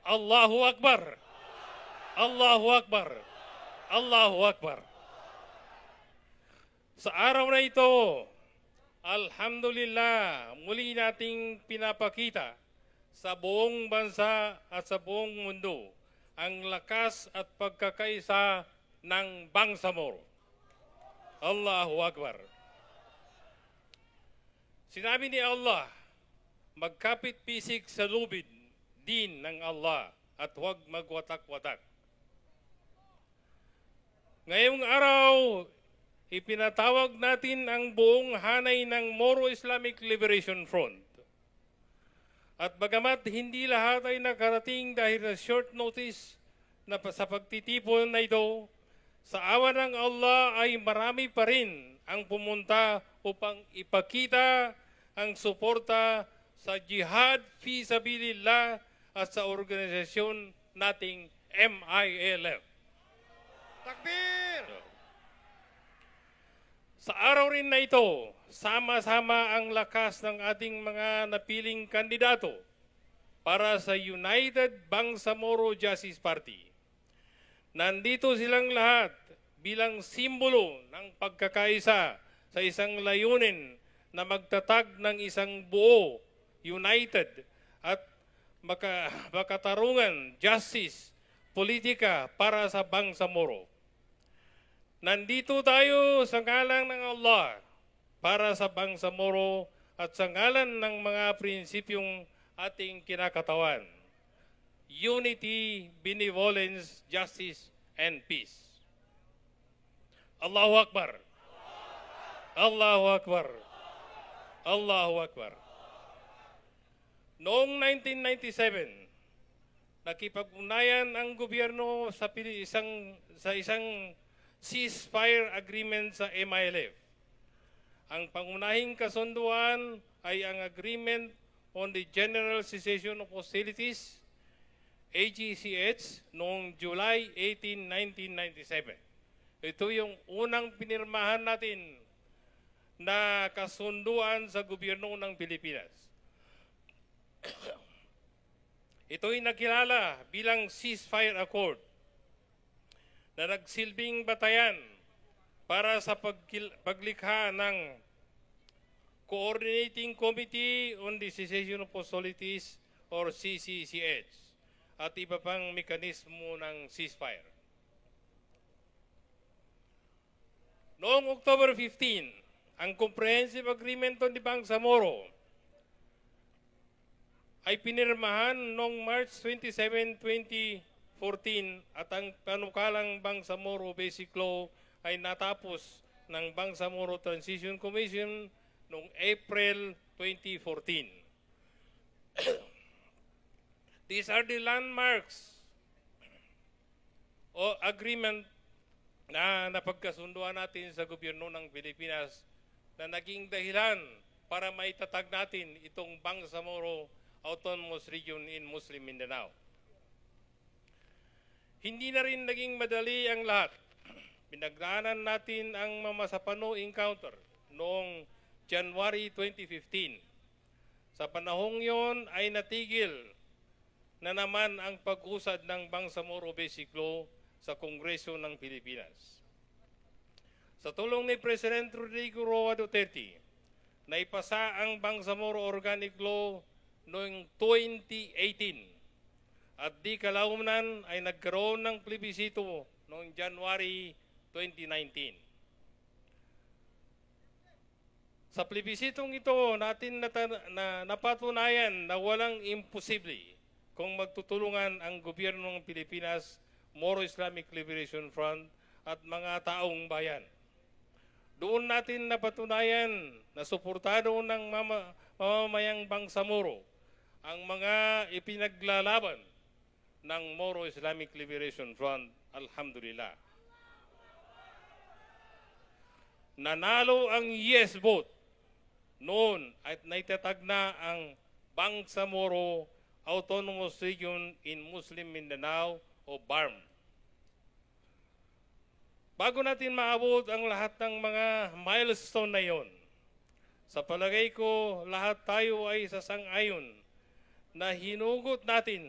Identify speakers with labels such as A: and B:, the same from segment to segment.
A: Allahu Akbar! Allahu Akbar! Allahu Akbar! Sa araw na ito, alhamdulillah, muli nating pinapakita sa buong bansa at sa buong mundo ang lakas at pagkakaisa ng Bangsamoro. Allahu Akbar! Sinabi ni Allah, magkapit-pisik sa lubid din ng Allah at huwag magwatak-watak. Ngayong araw, ipinatawag natin ang buong hanay ng Moro Islamic Liberation Front. At bagamat hindi lahat ay nakarating dahil sa short notice na sa pagtitipon na ito, sa awa ng Allah ay marami pa rin ang pumunta upang ipakita ang suporta sa jihad fi sabilillah at sa organisasyon nating MILF.
B: Takbir!
A: Sa araw rin na ito, sama-sama ang lakas ng ating mga napiling kandidato para sa United Bangsamoro Justice Party. Nandito silang lahat bilang simbolo ng pagkakaisa sa isang layunin na magtatag ng isang buo, united at makatarungan, justice, politika para sa Bangsamoro. Nandito tayo sa ngalan ng Allah para sa Bangsamoro at sa ngalan ng mga prinsipyong ating kinakatawan. Unity, benevolence, justice, and peace. Allahu Akbar! Allahu Akbar! Allahu Akbar! Noong 1997, nakipag-unayan ang gobyerno sa isang ceasefire agreement sa MILF. Ang pangunahing kasunduan ay ang Agreement on the General Cessation of Hostilities, AGCH, noong July 18, 1997. Ito yung unang pinirmahan natin na kasunduan sa gobyerno ng Pilipinas. Ito'y nakilala bilang ceasefire accord na nagsilbing batayan para sa paglikha ng Coordinating Committee on the Cessation of Hostilities or CCCH at iba pang mekanismo ng ceasefire. Noong October 15, ang Comprehensive Agreement on the Bangsamoro ay pinirmahan noong March 27, 2014 at ang panukalang Bangsamoro Basic Law ay natapos ng Bangsamoro Transition Commission noong April 2014. These are the landmarks o agreement na napagkasunduan natin sa gobyerno ng Pilipinas na naging dahilan para maitatag natin itong Bangsamoro Autonomous Region in Muslim Mindanao. Hindi na rin naging madali ang lahat. Pinagdaanan natin ang Mamasapano encounter noong January 2015. Sa panahong yon ay natigil na naman ang pag-usad ng Bangsamoro Basic Law sa Kongreso ng Pilipinas. Sa tulong ni President Rodrigo Roa Duterte, naipasa ang Bangsamoro Organic Law noong 2018 at di kalaunan ay nagkaroon ng plebisito noong January 2019. Sa plebisitong ito, natin napatunayan na walang imposible kung magtutulungan ang gobyerno ng Pilipinas, Moro Islamic Liberation Front at mga taong bayan. Doon natin napatunayan na suportado ng mamamayang Bangsamoro ang mga ipinaglalaban ng Moro Islamic Liberation Front, alhamdulillah. Nanalo ang yes vote noon at naitatag na ang Bangsamoro Autonomous Region in Muslim Mindanao o BARM. Bago natin maabot ang lahat ng mga milestone na yon, sa palagay ko lahat tayo ay sasang-ayon na hinugot natin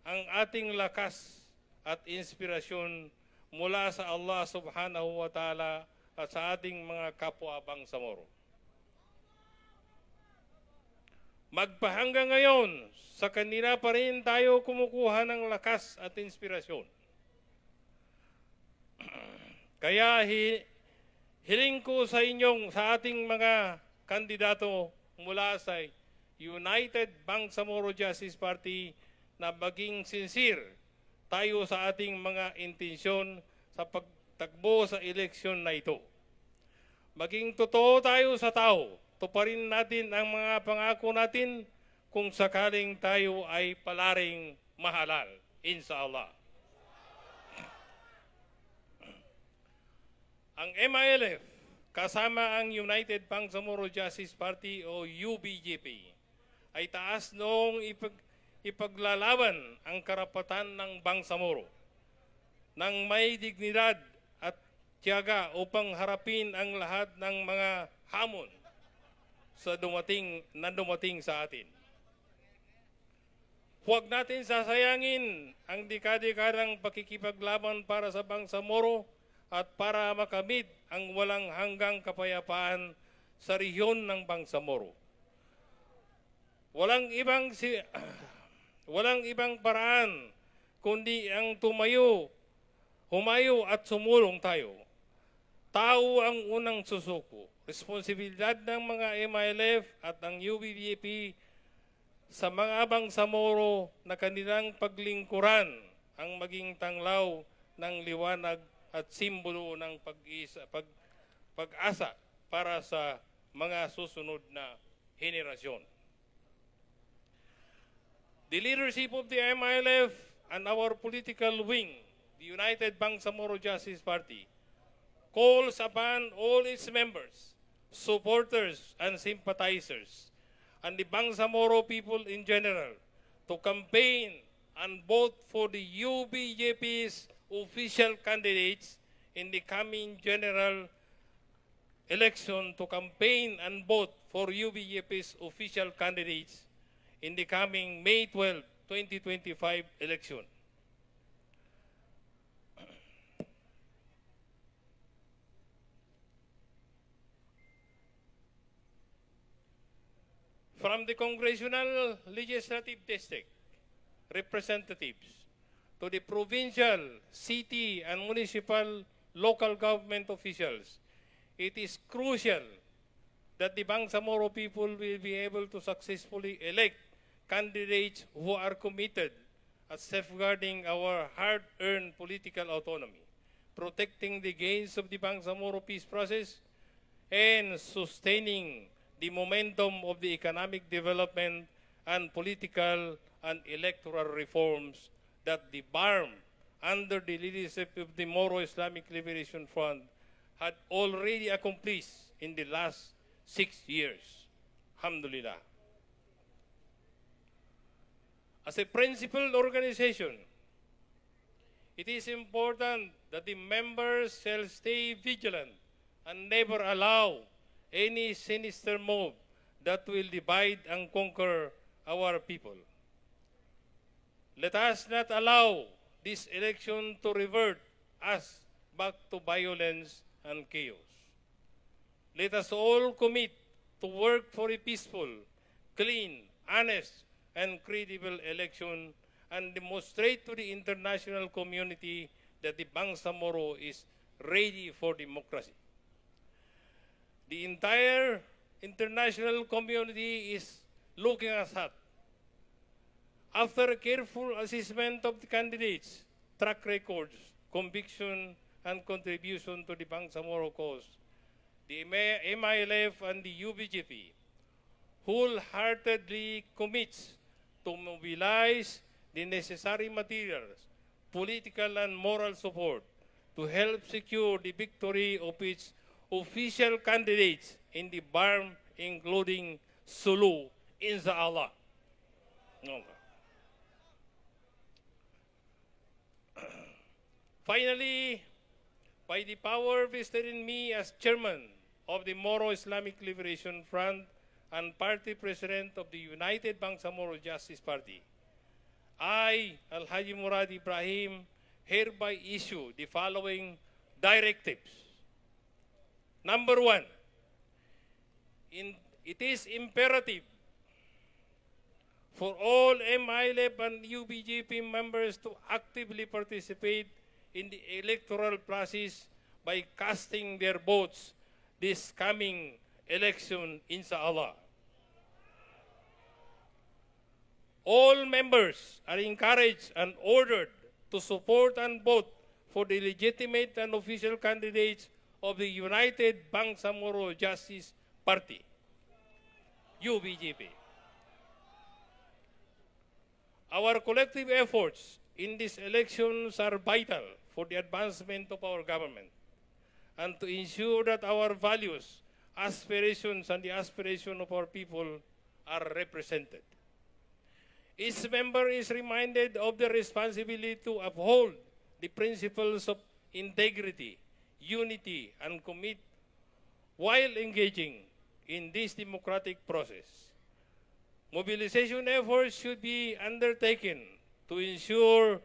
A: ang ating lakas at inspirasyon mula sa Allah subhanahu wa ta'ala at sa ating mga kapwa Bangsamoro. Magpahanggang ngayon, sa kanila pa rin tayo kumukuha ng lakas at inspirasyon. Kaya hiling ko sa ating mga kandidato mula sa United Bangsamoro Justice Party na maging sincere tayo sa ating mga intensyon sa pagtakbo sa eleksyon na ito. Maging totoo tayo sa tao, tuparin natin ang mga pangako natin kung sakaling tayo ay palaring mahalal. Inshallah. Ang MILF kasama ang United Bangsamoro Justice Party o UBJP ay taas noong ipaglalaban ang karapatan ng Bangsamoro ng may dignidad at tiyaga upang harapin ang lahat ng mga hamon na dumating sa atin. Huwag natin sasayangin ang dekada-dekadang pakikipaglaban para sa Bangsamoro at para makamit ang walang hanggang kapayapaan sa rehiyon ng Bangsamoro. Walang ibang paraan kundi ang humayo at sumulong tayo. Tao ang unang susuko. Responsibilidad ng mga MILF at ng UBJP sa mga Bangsamoro na kanilang paglingkuran ang maging tanglaw ng liwanag at simbolo ng pag-asa para sa mga susunod na henerasyon. The leadership of the MILF and our political wing, the United Bangsamoro Justice Party, calls upon all its members, supporters, and sympathizers, and the Bangsamoro people in general, to campaign and vote for the UBJP's official candidates in the coming general election, to campaign and vote for UBJP's official candidates in the coming May 12, 2025 election. From the Congressional Legislative District representatives to the provincial, city, and municipal local government officials, it is crucial that the Bangsamoro people will be able to successfully elect candidates who are committed at safeguarding our hard-earned political autonomy, protecting the gains of the Bangsamoro peace process, and sustaining the momentum of the economic development and political and electoral reforms that the BARM, under the leadership of the Moro Islamic Liberation Front, had already accomplished in the last 6 years. Alhamdulillah. As a principled organization, it is important that the members shall stay vigilant and never allow any sinister move that will divide and conquer our people. Let us not allow this election to revert us back to violence and chaos. Let us all commit to work for a peaceful, clean, honest, and credible election and demonstrate to the international community that the Bangsamoro is ready for democracy. The entire international community is looking at us. After a careful assessment of the candidates' track records, conviction, and contribution to the Bangsamoro cause, the MILF and the UBJP wholeheartedly commits to mobilize the necessary materials, political and moral support to help secure the victory of its official candidates in the BARM, including Sulu, inshallah. Okay. Finally, by the power vested in me as chairman of the Moro Islamic Liberation Front and party president of the United Bangsamoro Justice Party, I, Alhaji Murad Ibrahim, hereby issue the following directives. Number one, it is imperative for all MILF and UBGP members to actively participate in the electoral process by casting their votes this coming election, inshallah. All members are encouraged and ordered to support and vote for the legitimate and official candidates of the United Bangsamoro Justice Party, UBGP. Our collective efforts in these elections are vital for the advancement of our government and to ensure that our values, aspirations, and the aspiration of our people are represented. Each member is reminded of the responsibility to uphold the principles of integrity, unity, and commit while engaging in this democratic process. Mobilization efforts should be undertaken to ensure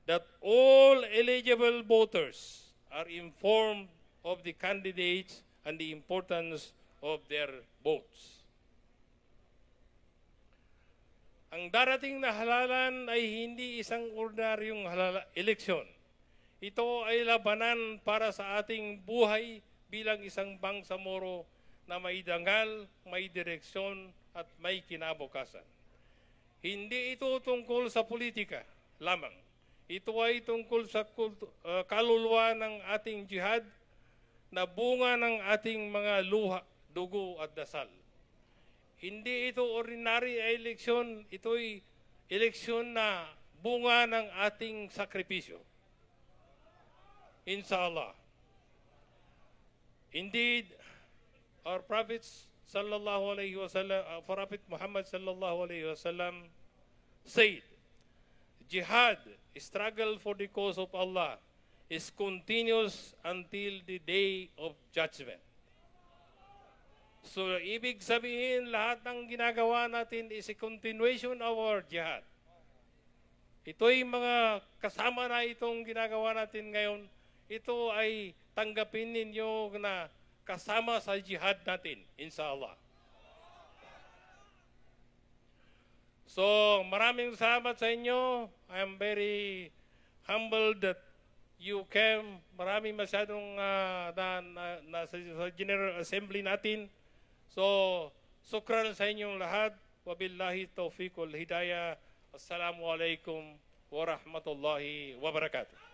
A: that all eligible voters are informed of the candidates and the importance of their votes. Ang darating na halalan ay hindi isang ordinaryong eleksyon. Ito ay labanan para sa ating buhay bilang isang Bangsamoro na may dangal, may direksyon at may kinabukasan. Hindi ito tungkol sa politika lamang. Ito ay tungkol sa kaluluwa ng ating jihad na bunga ng ating mga luha, dugo at dasal. Hindi ito ordinary eleksyon, ito'y eleksyon na bunga ng ating sakripisyo. Inshallah. Indeed, our Prophet sallallahu alaihi wasallam, Prophet Muhammad sallallahu alaihi wasallam said, "Jihad, struggle for the cause of Allah, is continuous until the day of judgment." So, ibig sabihin, lahat ng ginagawa natin is a continuation of our jihad. Ito'y mga kasama na itong ginagawa natin ngayon. Ito ay tanggapin ninyo na kasama sa jihad natin, inshallah. So, maraming salamat sa inyo. I am very humbled that you came. Maraming masyadong sa General Assembly natin. So, sukran sa inyong lahat. Wabillahi taufiq wal hidayah. Assalamualaikum warahmatullahi wabarakatuh.